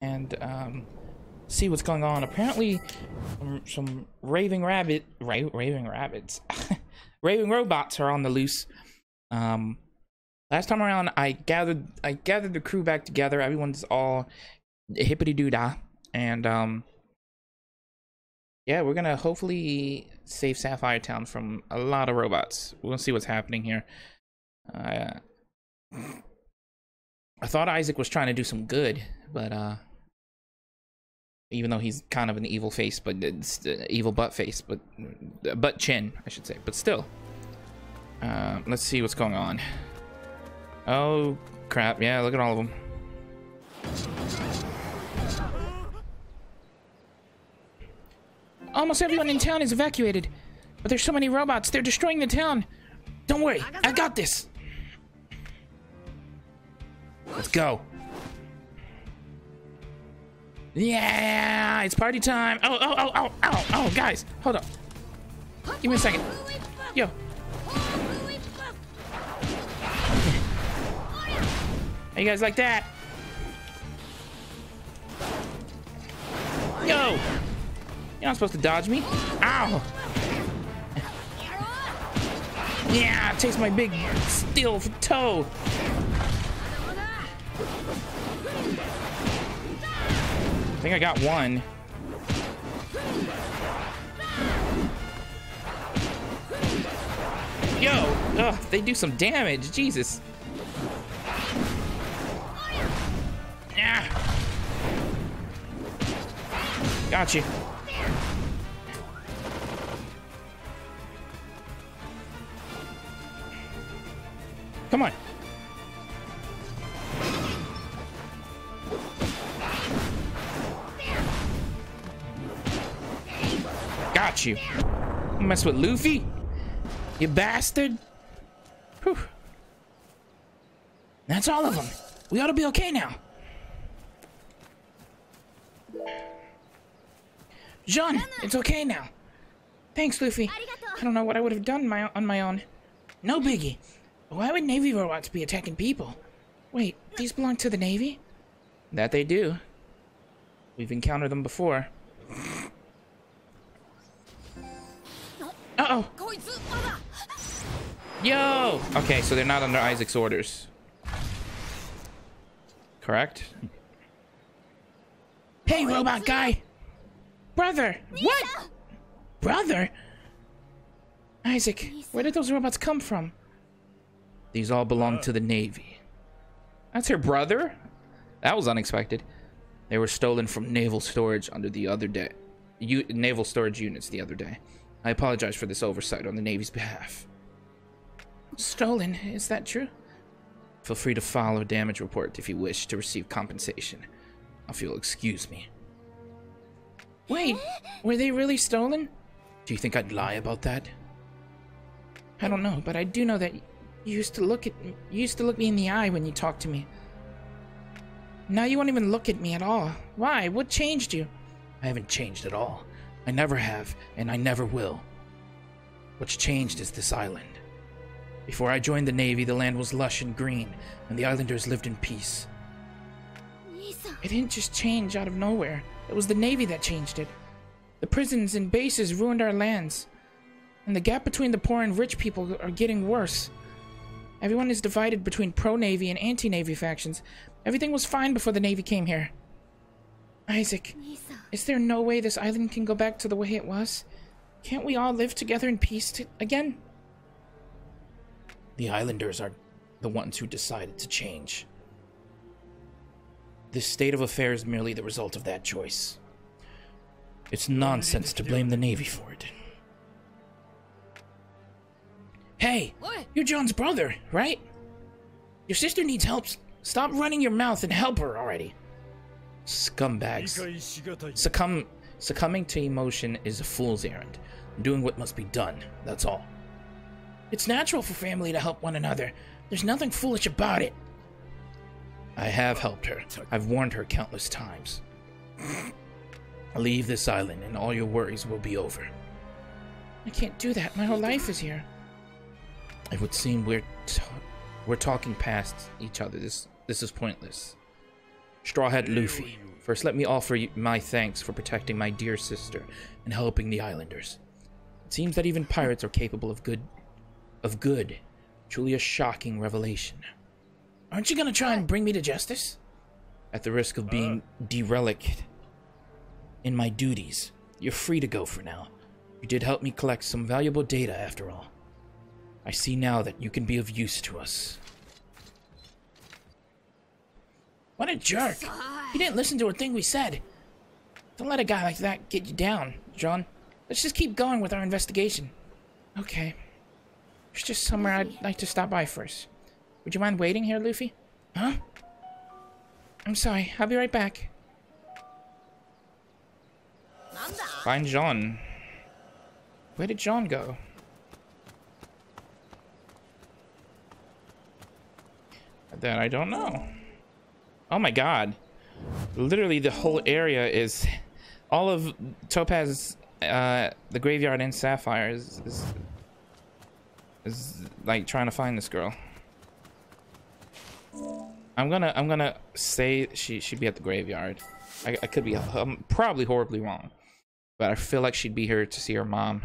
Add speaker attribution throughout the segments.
Speaker 1: and see what's going on. Apparently, some raving rabbits, raving robots are on the loose. Last time around, I gathered the crew back together. Everyone's all hippity doo dah, and yeah, we're gonna hopefully save Sapphire Town from a lot of robots. We'll see what's happening here. I thought Isaac was trying to do some good, but even though he's kind of an evil face, but it's evil butt face, but butt chin, I should say. But still, let's see what's going on. Oh crap! Yeah, look at all of them. Almost everyone in town is evacuated, but there's so many robots. They're destroying the town. Don't worry, I got this. Let's go. Yeah, it's party time. Oh, guys, hold up. Give me a second. Yo. How you guys like that? Yo! You're not supposed to dodge me. Ow! Yeah, taste my big steel toe. I think I got one. Yo! Ugh, they do some damage. Jesus. Yeah. Got you. Come on. Got you. Mess with Luffy? You bastard. Whew. That's all of them. We ought to be okay now. Jean, it's okay now. Thanks, Luffy. I don't know what I would have done on my own. No biggie. Why would Navy robots be attacking people? Wait, these belong to the Navy? That they do. We've encountered them before. Uh-oh. Yo! Okay, so they're not under Isaac's orders. Correct? Hey, robot guy! Brother! What? Brother? Isaac, where did those robots come from? These all belong to the Navy. That's her brother? That was unexpected. They were stolen from naval storage under the other day. Naval storage units the other day. I apologize for this oversight on the Navy's behalf. Stolen? Is that true? Feel free to file a damage report if you wish to receive compensation. If you'll excuse me. Wait, were they really stolen? Do you think I'd lie about that? I don't know, but I do know that you used to look me in the eye when you talked to me. Now you won't even look at me at all. Why? What changed you? I haven't changed at all. I never have, and I never will. What's changed is this island. Before I joined the Navy, the land was lush and green, and the islanders lived in peace. It didn't just change out of nowhere. It was the Navy that changed it. The prisons and bases ruined our lands, and the gap between the poor and rich people are getting worse. Everyone is divided between pro-Navy and anti-Navy factions. Everything was fine before the Navy came here. Isaac, is there no way this island can go back to the way it was? Can't we all live together in peace again? The islanders are the ones who decided to change. This state of affairs is merely the result of that choice. It's nonsense to blame the Navy for it. Hey, you're John's brother, right? Your sister needs help. Stop running your mouth and help her already. Scumbags. Succumbing to emotion is a fool's errand. Doing what must be done, that's all. It's natural for family to help one another. There's nothing foolish about it. I have helped her. I've warned her countless times. Leave this island and all your worries will be over. I can't do that. My whole life is here. It would seem we're talking past each other. This is pointless. Straw Hat Luffy, First, let me offer you my thanks for protecting my dear sister and helping the islanders. It seems that even pirates are capable of good. Truly a shocking revelation. Aren't you gonna try and bring me to justice? At the risk of being derelict in my duties, you're free to go for now. You did help me collect some valuable data after all. I see now that you can be of use to us. What a jerk! He didn't listen to a thing we said. Don't let a guy like that get you down, John. Let's just keep going with our investigation. Okay. There's just somewhere I'd like to stop by first. Would you mind waiting here, Luffy? Huh? I'm sorry. I'll be right back. Find John. Where did John go? That I don't know. Oh my god. Literally the whole area is... all of Topaz, the graveyard and Sapphire is like trying to find this girl. I'm gonna say she'd be at the graveyard. I could be probably horribly wrong, but I feel like she'd be here to see her mom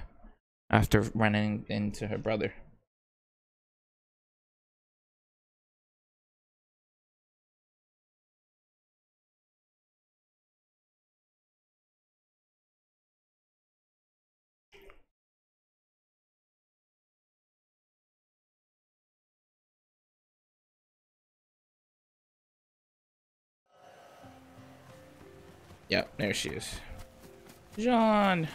Speaker 1: after running into her brother. Yep, there she is. John!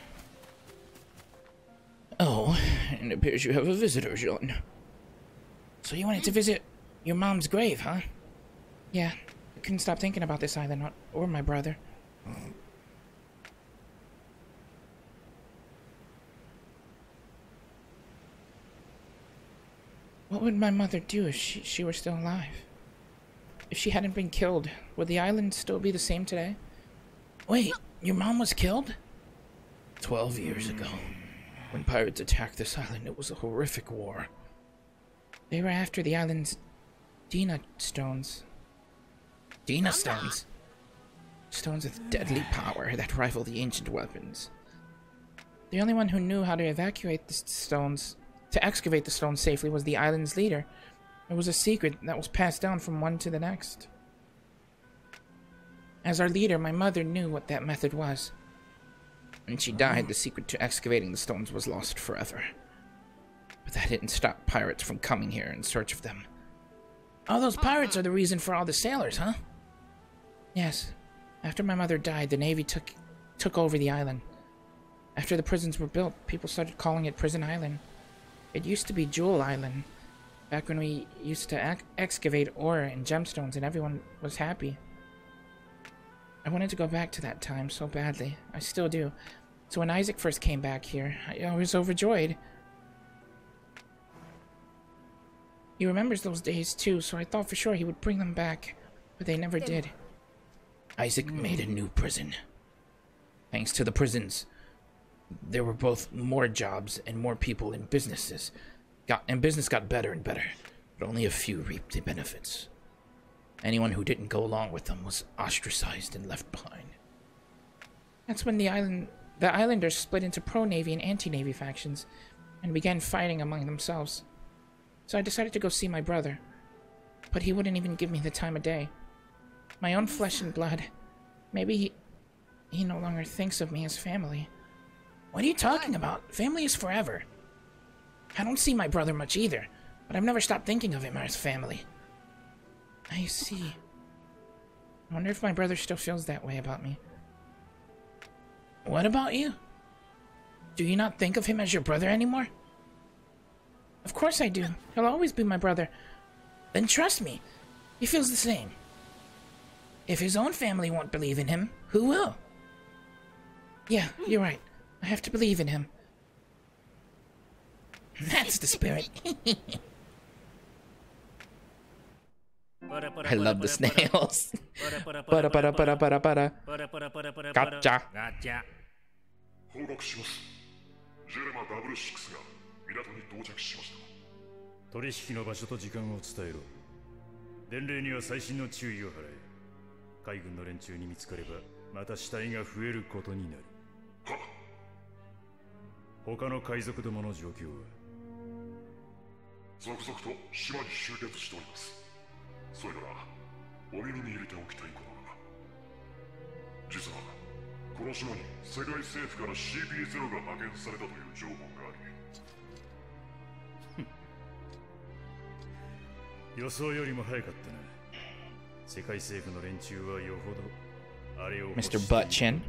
Speaker 1: Oh, it appears you have a visitor, John. So you wanted to visit your mom's grave, huh? Yeah, I couldn't stop thinking about this island or my brother. What would my mother do if she were still alive? If she hadn't been killed, would the island still be the same today? Wait, your mom was killed? 12 years ago. When pirates attacked this island, it was a horrific war. They were after the island's Dina stones. Dina stones? Stones with deadly power that rival the ancient weapons. The only one who knew how to evacuate the stones, to excavate the stones safely, was the island's leader. It was a secret that was passed down from one to the next. As our leader, my mother knew what that method was. When she died, the secret to excavating the stones was lost forever. But that didn't stop pirates from coming here in search of them. All those pirates are the reason for all the sailors, huh? Yes. After my mother died, the Navy took over the island. After the prisons were built, people started calling it Prison Island. It used to be Jewel Island, back when we used to excavate ore and gemstones and everyone was happy. I wanted to go back to that time so badly. I still do. So when Isaac first came back here, I was overjoyed. He remembers those days too, so I thought for sure he would bring them back. But they never did. Isaac made a new prison. Thanks to the prisons, there were both more jobs and more people in businesses. Business got better and better, but only a few reaped the benefits. Anyone who didn't go along with them was ostracized and left behind. That's when the islanders split into pro-Navy and anti-Navy factions and began fighting among themselves. So I decided to go see my brother, but he wouldn't even give me the time of day. My own flesh and blood. Maybe he no longer thinks of me as family. What are you talking about? Family is forever. I don't see my brother much either, but I've never stopped thinking of him as family. I see. I wonder if my brother still feels that way about me. What about you? Do you not think of him as your brother anymore? Of course I do. He'll always be my brother. Then trust me, he feels the same. If his own family won't believe in him, who will? Yeah, you're right. I have to believe in him. That's the spirit. I love the snails. Gotcha.
Speaker 2: 報告します。ジェレマW6が港に到着しました。取引の場所と時間を伝えろ。伝令には細心の注意を払え。
Speaker 3: 海軍の連中に見つかればまた死体が増えることになる。
Speaker 2: はっ。
Speaker 3: 他の海賊どもの状況は？
Speaker 2: 続々と島に集結しております。それからお耳に入れておきたいことが、実はこの島に世界政府から CP0 が派遣されたという情報があ
Speaker 3: り予想よりも早かったな。世界政府の連中はよほどあれを
Speaker 1: Mr. Buttchin.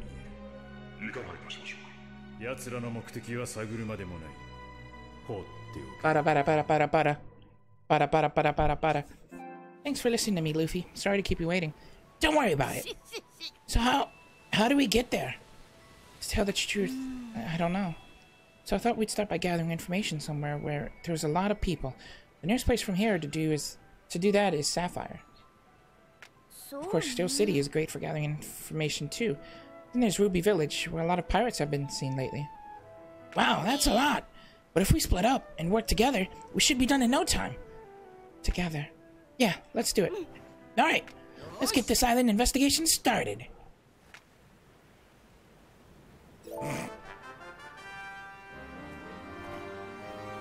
Speaker 2: り、いかがいたしましょうか。
Speaker 3: 奴らの目的は探るまでもない。放っておく。
Speaker 1: Para. Thanks for listening to me, Luffy. Sorry to keep you waiting. Don't worry about it. So how do we get there? To tell the truth, I don't know. So I thought we'd start by gathering information somewhere where there's a lot of people. The nearest place from here to do that is Sapphire. Of course, Steel City is great for gathering information too. Then there's Ruby Village, where a lot of pirates have been seen lately. Wow, that's a lot! But if we split up and work together, we should be done in no time. Together. Yeah, let's do it. Alright, let's get this island investigation started.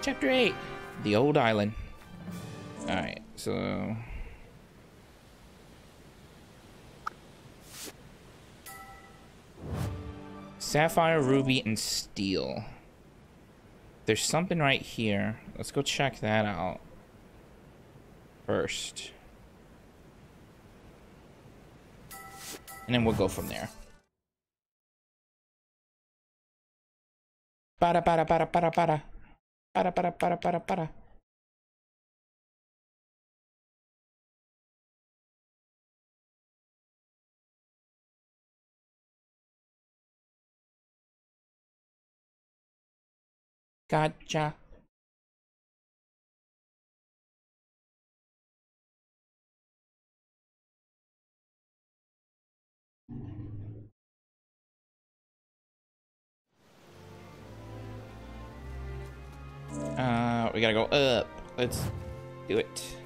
Speaker 1: Chapter 8. The Old Island. Alright, so... Sapphire, Ruby, and Steel. There's something right here. Let's go check that out first. And then we'll go from there. Para. Gotcha. We gotta go up. Let's do it.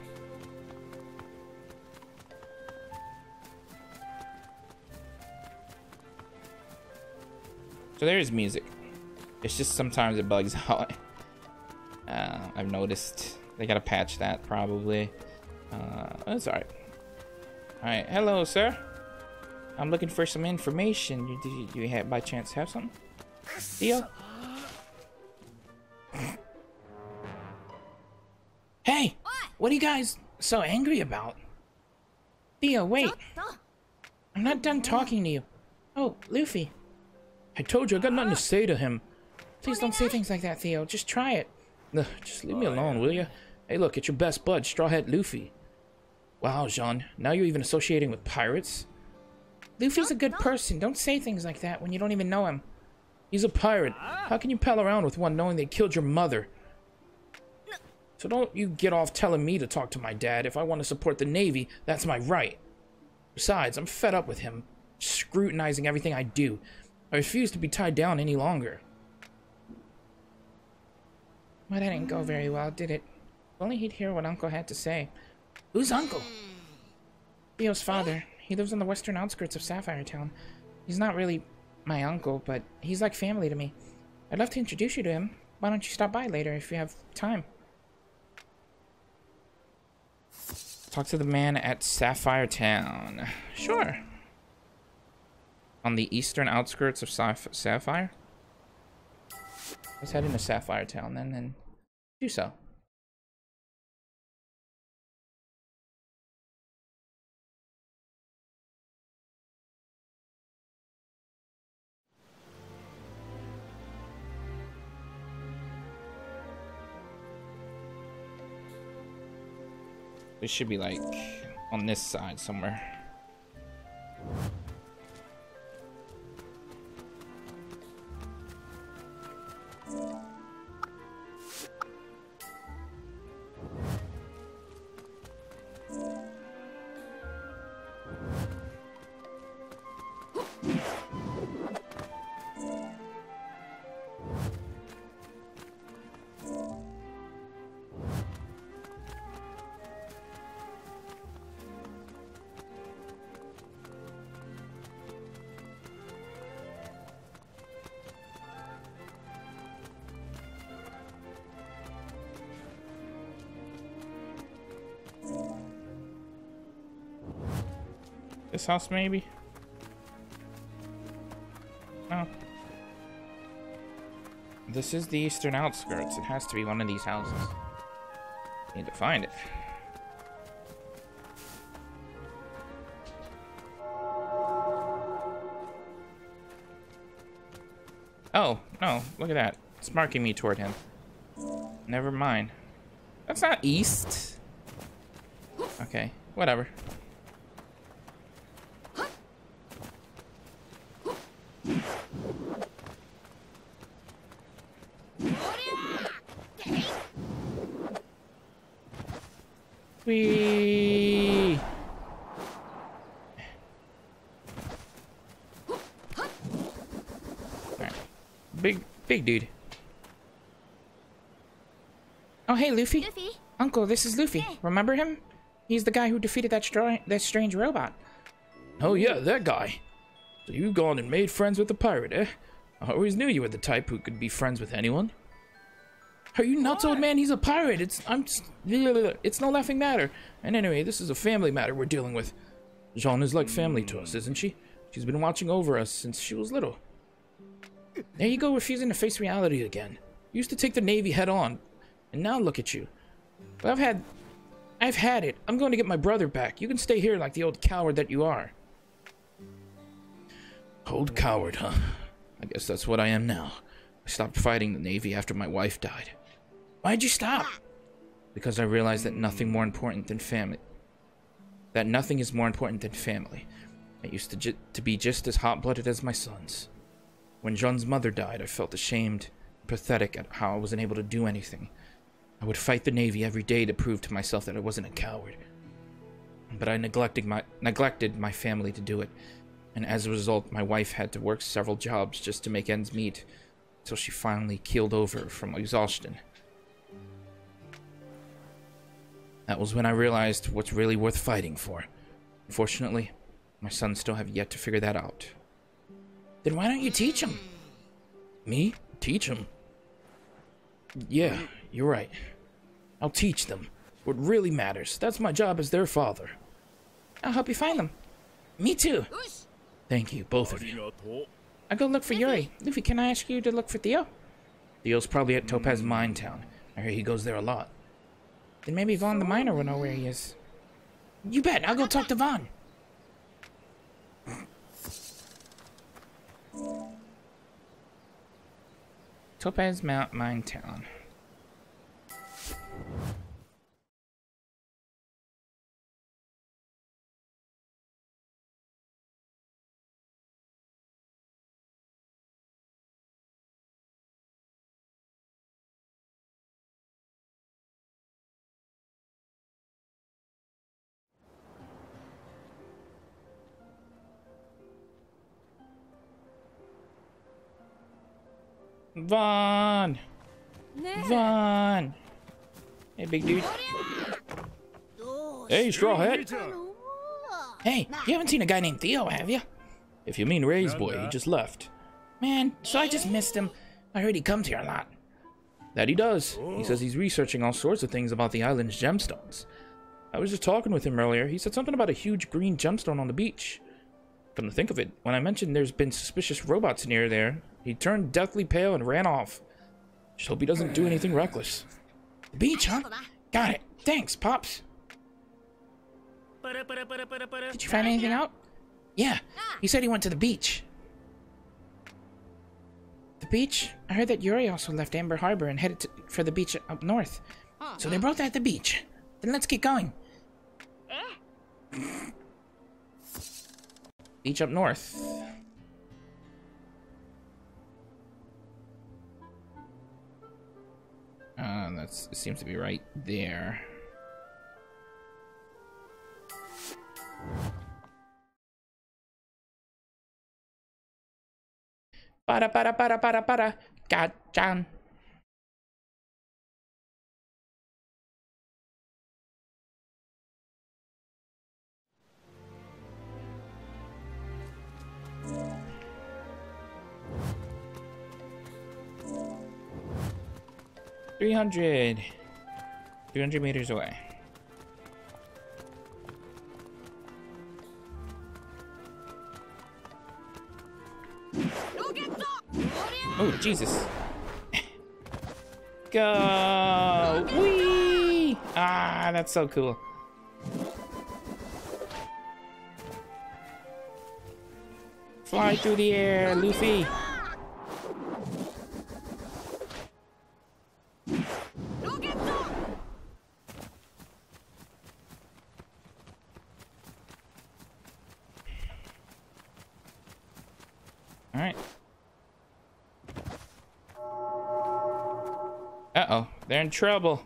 Speaker 1: So there's music. It's just sometimes it bugs out. I've noticed. They gotta patch that probably. That's alright. Alright, hello sir. I'm looking for some information. Do you have, by chance have something? Theo? Hey! What are you guys so angry about? Theo, wait. I'm not done talking to you. Oh, Luffy. I told you I got nothing to say to him. Please don't say things like that, Theo. Just try it. Ugh, just leave me alone, will you? Hey, look, it's your best bud, Straw Hat Luffy. Wow, Jean. Now you're even associating with pirates? Luffy's a good person. Don't say things like that when you don't even know him. He's a pirate. How can you pal around with one knowing they killed your mother? So don't you get off telling me to talk to my dad. If I want to support the Navy, that's my right. Besides, I'm fed up with him scrutinizing everything I do. I refuse to be tied down any longer. Well, that didn't go very well, did it? If only he'd hear what Uncle had to say. Who's Uncle? Theo's father. He lives on the western outskirts of Sapphire Town. He's not really my uncle, but he's like family to me. I'd love to introduce you to him. Why don't you stop by later if you have time? Talk to the man at Sapphire Town. Sure. On the eastern outskirts of Sapphire? Let's head into Sapphire Town then and do so. It should be like on this side somewhere. This house, maybe? No. This is the eastern outskirts. It has to be one of these houses. Need to find it. Oh, no. Look at that. It's marking me toward him. Never mind. That's not east. Okay, whatever. Whee! Alright. Big dude. Oh, hey, Luffy. Uncle, this is Luffy. Remember him? He's the guy who defeated that strange robot. Oh, yeah, that guy. So you've gone and made friends with the pirate, eh? I always knew you were the type who could be friends with anyone. Are you nuts, old man? He's a pirate. It's no laughing matter. And anyway, this is a family matter we're dealing with. Jean is like family to us, isn't she? She's been watching over us since she was little. There you go, refusing to face reality again. You used to take the Navy head on, and now look at you. But I've had it. I'm going to get my brother back. You can stay here like the old coward that you are. Old coward, huh? I guess that's what I am now. I stopped fighting the Navy after my wife died. Why'd you stop? Because I realized that nothing more important than family. That nothing is more important than family. I used to be just as hot-blooded as my sons. When Jean's mother died, I felt ashamed, pathetic at how I wasn't able to do anything. I would fight the Navy every day to prove to myself that I wasn't a coward. But I neglected my family to do it, and as a result, my wife had to work several jobs just to make ends meet, until she finally keeled over from exhaustion. That was when I realized what's really worth fighting for. Unfortunately, my sons still have yet to figure that out. Then why don't you teach them? Me? Teach them? Yeah, you're right. I'll teach them what really matters. That's my job as their father. I'll help you find them. Me too. Thank you, both of you. I'll go look for Yuri. Luffy, can I ask you to look for Theo? Theo's probably at Topaz Mine Town. I hear he goes there a lot. Then maybe Vaughn the miner will know where he is. You bet. I'll go talk to Vaughn. Topaz Mine Town. Vaughn! Vaughn! Hey, big dude. Hey, Strawhead! Hey, you haven't seen a guy named Theo, have you? If you mean Ray's boy, he just left. Man, so I just missed him. I heard he comes here a lot. That he does. He says he's researching all sorts of things about the island's gemstones. I was just talking with him earlier. He said something about a huge green gemstone on the beach. Come to think of it, when I mentioned there's been suspicious robots near there, he turned deathly pale and ran off. Just hope he doesn't do anything reckless. The beach, huh? Got it. Thanks, Pops. Did you find anything out? Yeah, he said he went to the beach. The beach? I heard that Yuri also left Amber Harbor and headed for the beach up north. So they're both at the beach. Then let's get going. Beach up north. It seems to be right there. Para. Gachan. $300 meters away. Oh, Jesus. Go! Whee! Ah, that's so cool. Fly through the air, Luffy. All right. Uh-oh, they're in trouble.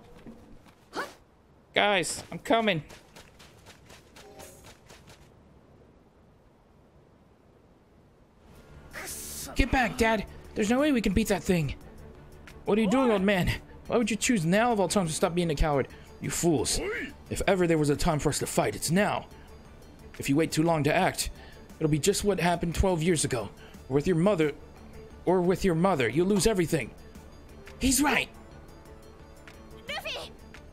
Speaker 1: Guys, I'm coming. Get back, Dad. There's no way we can beat that thing. What are you doing, old man? Why would you choose now of all times to stop being a coward? You fools. If ever there was a time for us to fight, it's now. If you wait too long to act, it'll be just what happened 12 years ago. With your mother, you'll lose everything. He's right.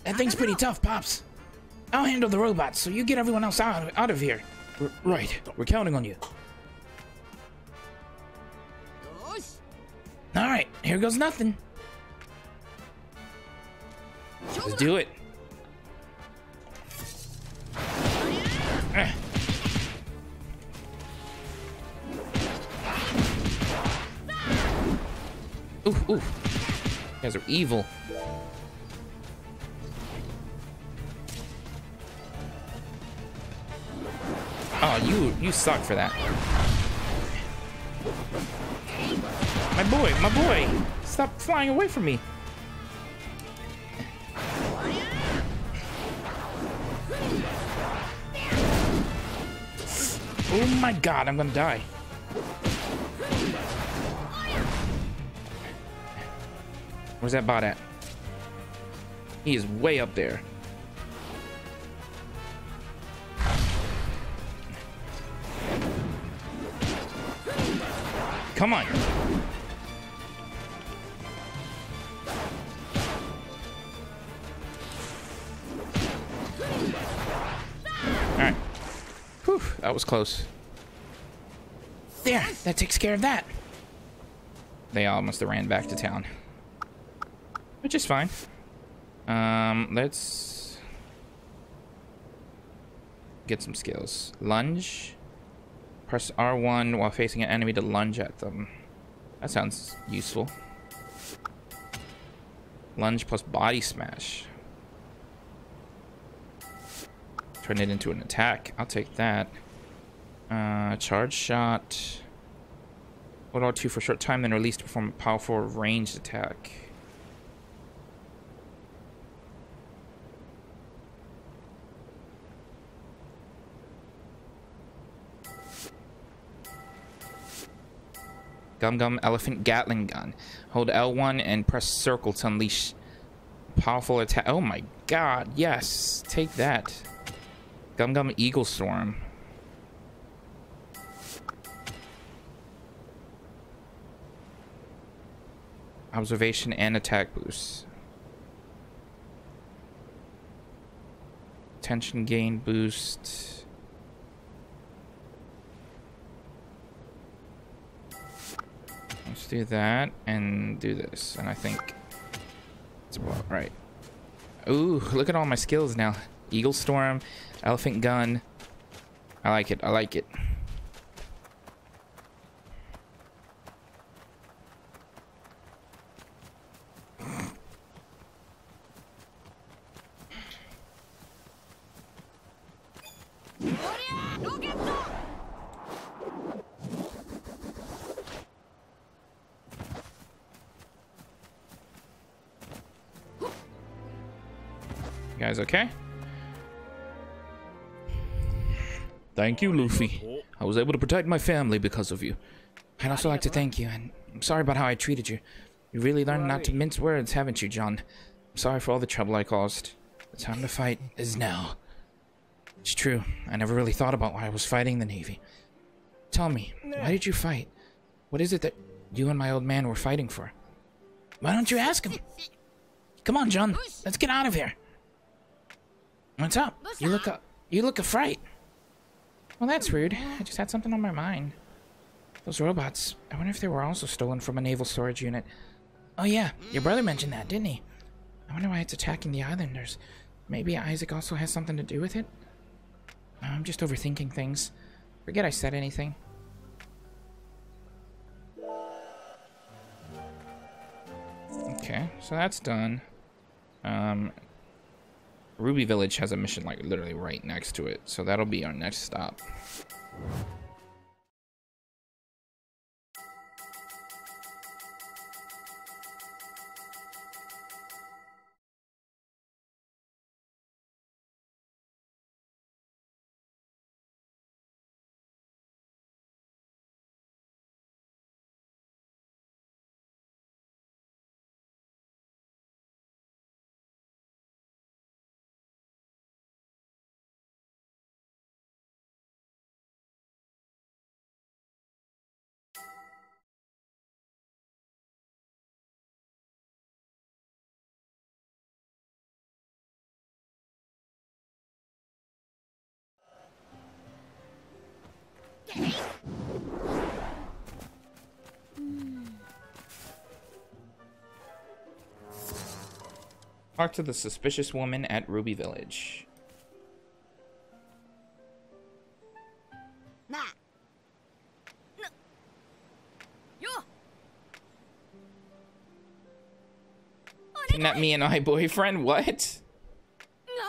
Speaker 1: That thing's pretty tough, Pops. I'll handle the robots, so you get everyone else out of here. Right, we're counting on you. Alright, here goes nothing. Let's do it. Ooh, ooh. You guys are evil. Oh, you suck for that. My boy! Stop flying away from me. Oh my god, I'm gonna die. Where's that bot at? He is way up there. Come on. Alright. Whew, that was close. There, that takes care of that. They all must have ran back to town. Which is fine. Let's get some skills. Lunge. Press R1 while facing an enemy to lunge at them. That sounds useful. Lunge plus body smash. Turn it into an attack. I'll take that. Charge shot. Hold R2 for a short time, then release to perform a powerful ranged attack. Gum Gum Elephant Gatling Gun. Hold L1 and press circle to unleash powerful attack. Oh my god, yes. Take that. Gum Gum Eagle Storm. Observation and attack boost. Tension gain boost. Let's do that and do this, and I think it's about right. Ooh, look at all my skills now. Eagle Storm, Elephant Gun. I like it. I like it. You guys okay? Thank you, Luffy. I was able to protect my family because of you. I'd also like to thank you, and I'm sorry about how I treated you. You really learned not to mince words, haven't you, John? I'm sorry for all the trouble I caused. The time to fight is now. It's true. I never really thought about why I was fighting the Navy. Tell me, why did you fight? What is it that you and my old man were fighting for? Why don't you ask him? Come on, John. Let's get out of here. What's up? You look a fright. Well, that's rude. I just had something on my mind. Those robots, I wonder if they were also stolen from a naval storage unit. Oh yeah, your brother mentioned that, didn't he? I wonder why it's attacking the islanders. Maybe Isaac also has something to do with it? I'm just overthinking things. Forget I said anything. Okay, so that's done. Ruby Village has a mission like literally right next to it, so that'll be our next stop. Talk to the suspicious woman at Ruby Village. Kidnap me and my boyfriend? What?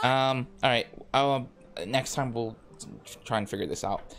Speaker 1: Alright. Next time we'll try and figure this out.